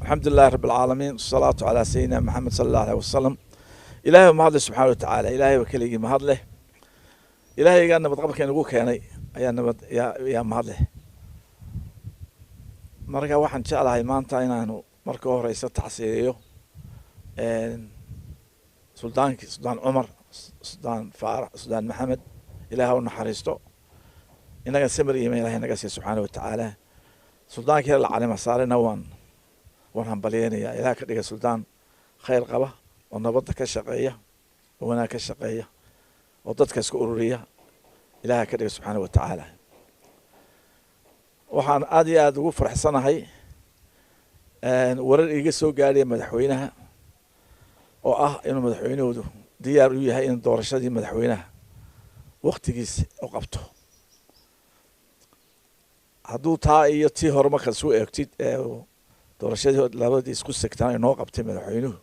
الحمد لله رب العالمين والصلاة على سيدنا محمد صلى الله عليه وسلم. إلهي ما هذا سبحانه وتعالى إلهي وكلي ما هذا إلهي قالنا بتقبل كان يقول كاني يا ما هذا مرة واحد إن شاء الله هاي ما انتهينا إنه مرة رئيس التحصيلية سلطان عمر سلطان فارع سلطان محمد إلهي ونحرسته إنك سمر يمين إلهي نقصي سبحانه وتعالى سلطان كلا العالم صار نوان وهم بليانية إلهي كديك سلطان خير قبه ونبض كشقية وهنا كشقية وضد كسكورية إلهي كديك سبحانه وتعالى وحان آدي آد وفرح سنة هاي ورر إيجي سو قالي مدحوينها إنه مدحوينه ديار وياها إن دورشة دي مدحوينها وقت جيس وقبته هادو تا iyo tii hore marka soo eegtid doorashadii labadii isku sigtaan inoo qabtay madaxweynuhu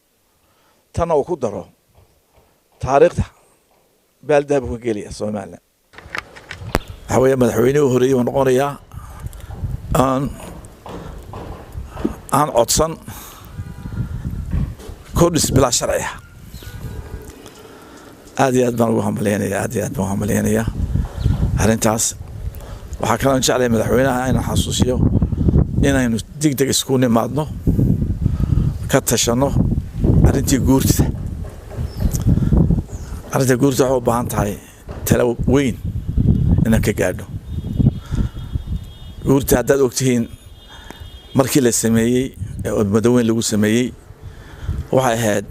tan uu ku daro taariikhda baaldahab ku geliya Soomaaliya waxa madaxweynuhu horeeyay noqonaya aan codsan kordhis bila sharciya aad iyo aad baan ugu hambaleynayaa arrintaas waxaa kaloo jeclay madaxweynaha inaan xasuusiyo inaynu degdeg isku nimaadno ka tashano arrintii guurtida waxay u baahan tahay talo weyn inaan ka gaadho guurta haddaad ogtihiin markii la sameeyey madaweyn lagu sameeyey waxay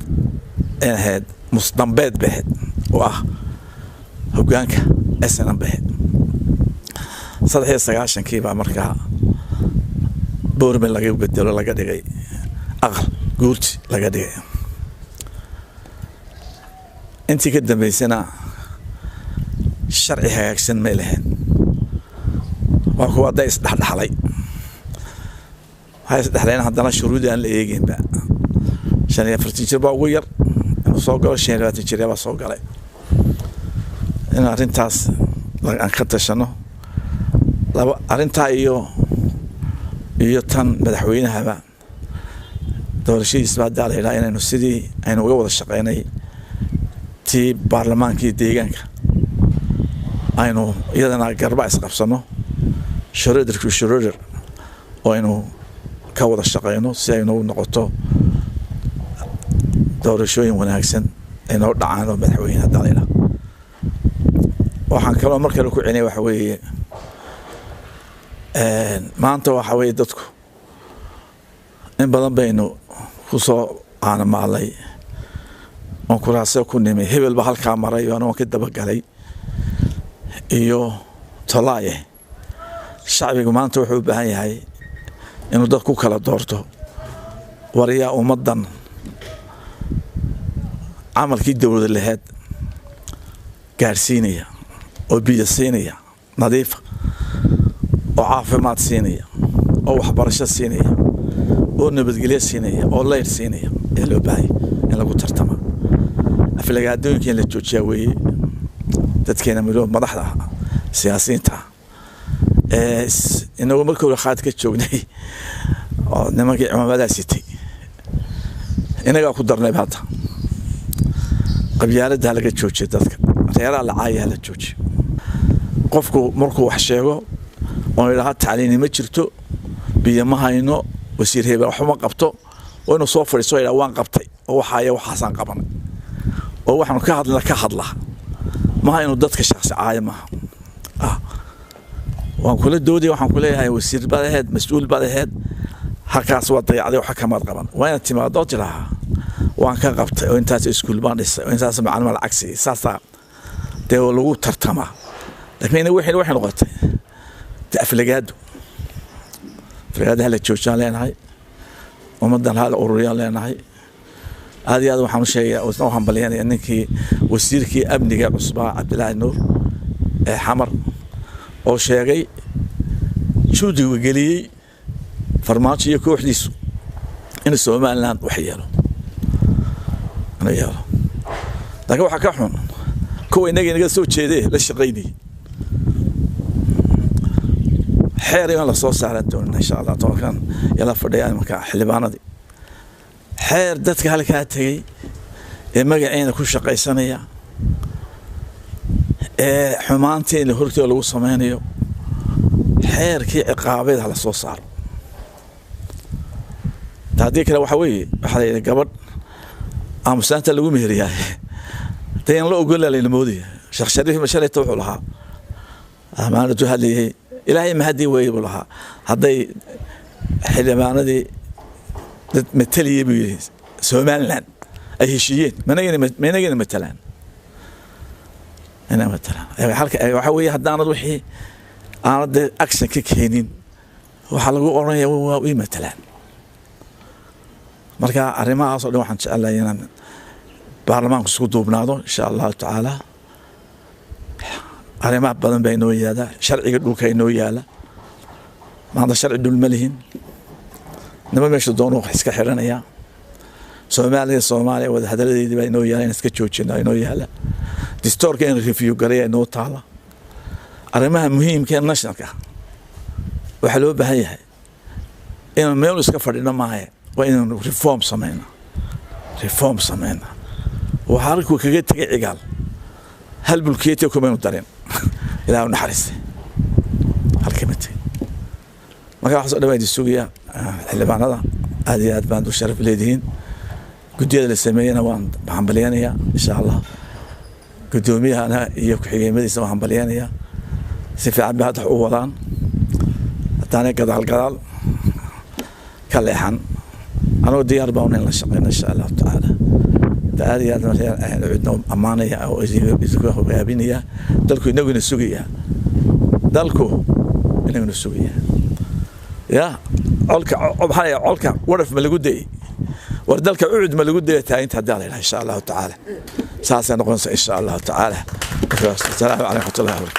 ahayd musdambeed bahed oo ah hoggaanka SNM bahed 19 baa markaa boorme laga bedelo laga dhigay aqal guurti laga dhigay intii ka dambeysana sharci hagaagsan ma lahayn waa kuwa day isdhaxdhaxlay waxay isdhaxleen haddana shuruudi aan la eegin ba 45 jir baa ugu yar inuu soo galo 25 jir baa soo galay in arrintaas aan ka tashano arrintaa iyo tan madaxweynahaba doorashadiisa baa daalayla inaynu sidii aynu uga wada shaqeynay tii baarlamaankii deegaanka aynu iyadana garba isqabsano shuruudir oo aynu ka wada shaqeyno si aynu u noqoto doorashooyin wanaagsan aynu dhacaan oo madaxweynaha daalayla waxaan kaloo markale ku cinay waxa weeye maanta waxa weeye dadku in badan baynu ku soo aanamaalay oo kuraasyo ku nimay hebel ba halkaa maray oo aan ka daba galay iyo talaaye shacbigu maanta wuxuu u baahan yahay inuu dad ku kala doorto wariya ummadan camalkii dowladda lahayd gaarsiinaya oo biyo siinaya nadiif oo caafimaad siinaya oo waxbarasho siinaya oo nabadgelyo siinaya oo leyr siinaya ee loo baahay in lagu tartamo aflagaadooyinka la joojiya weeye dadkeena madaxda siyaasiyiinta inagu markii hore qaad ka joognay oo nimankii cimaamada sitay inaga ku darnay hadda qabyaalada laga joojiyo dadka reeraha la caayaa la joojiyo qofku markuu wax sheego oo ilaaha tacliin ma jirto biyo ma hayno wasiir hebel wax ma qabto oo inuu soo fariiso ilaa waan qabtay oo waxaan qabanay oo waxaan ka hadla ma hayno dadka shakhsi caayma waan kula doodey waxaan ku leeyahay wasiir badaheed mas'uul badaheed halkaas waa dayacday waxa kama qaban waana timaado tilaha waan ka qabtay oo intaas iskuul baan dhisay oo intaas macallin lacag siiyay saasa dee lagu tartama laakiin waxay noqotay aflagaado la joojaan leenahay ummadan hal ururiyaan leenahay aad waxaan sheegay oo hambalyeynaya ninkii wasiirkii amniga cusbaa Cabdilaahi Nuur ee xamar oo sheegay juudiga geliyay farmaajo iyo kooxdiisu in Soomaaliland wax yeelo laakiin waxa ka xun kuwa inaga soo jeeday la shaqeynay xeer in la soo saaran doono insha Allah toban yala fadhiyaan marka xilbaanadii xeer dadka halkaa tagay ee magaceena ku shaqaysanaya ee xumaanteena hortooda lagu sameynayo xeerkii ciqaabeed hala soo saaro taadii kale waxa weeye waxa la gabadh aamusaanta lagu meheriyay teen la ogolaalayna moodiya sheekh shariif mashalayta wuxuu lahaa amaanadu hadlayay ilaahay ma hadii way buu lahaa haday xildhibaanadii dad mataliyay buu yiri Somaliland ay heshiiyeen managana matalaan أنا مثلا حالك وحوي هدانا روحي أنا ده أكشن كينين وحلقوا أورانيا وي مثلا مركا أريما أصلا واحد إن شاء الله ينام برلمان كسكوتو بنادو إن شاء الله تعالى أريما بدن بينو يادا شرعي يقولوا كينو يالا ما هذا شرع دول ملهين نما مش دونو حسك حرنا يا Soomaaliya wada hadaladeedii baa inoo yaala iska joojinaa inoo yaala distorka in review gareeyo inoo taala arrimaha muhiimka ah nationalka waxa loo baahan yahay in meel iska fadhino maahay waa in reform sameeyna waxa halku kaga tagay cigaal hal bulkeeti kuma inu dareen ilaahu naxariistay halkamati marka waxa soo dhawayd suuqiya xildhibaanada aad iyo aad baan u sharaf leedihiin guddiga la sameeyana waan hambalyeynaya insha Allah guddoomiyahana iyo ku-xigeenadiisa waan hambalyeynaya si fiican baad u wadaan hadana gadaal ka leexan anoo diyaar baan in la shaqeeyo insha Allah taala taariikhda markaa cidna amaanaya oo isku hogaabinaya dalku inaguna sugaya ya colka waraf ma lagu day وردلك عود ما لقود تاين تهدالي إن شاء الله تعالى ساسا نقول إن شاء الله تعالى السلام عليكم ورحمة الله وبركاته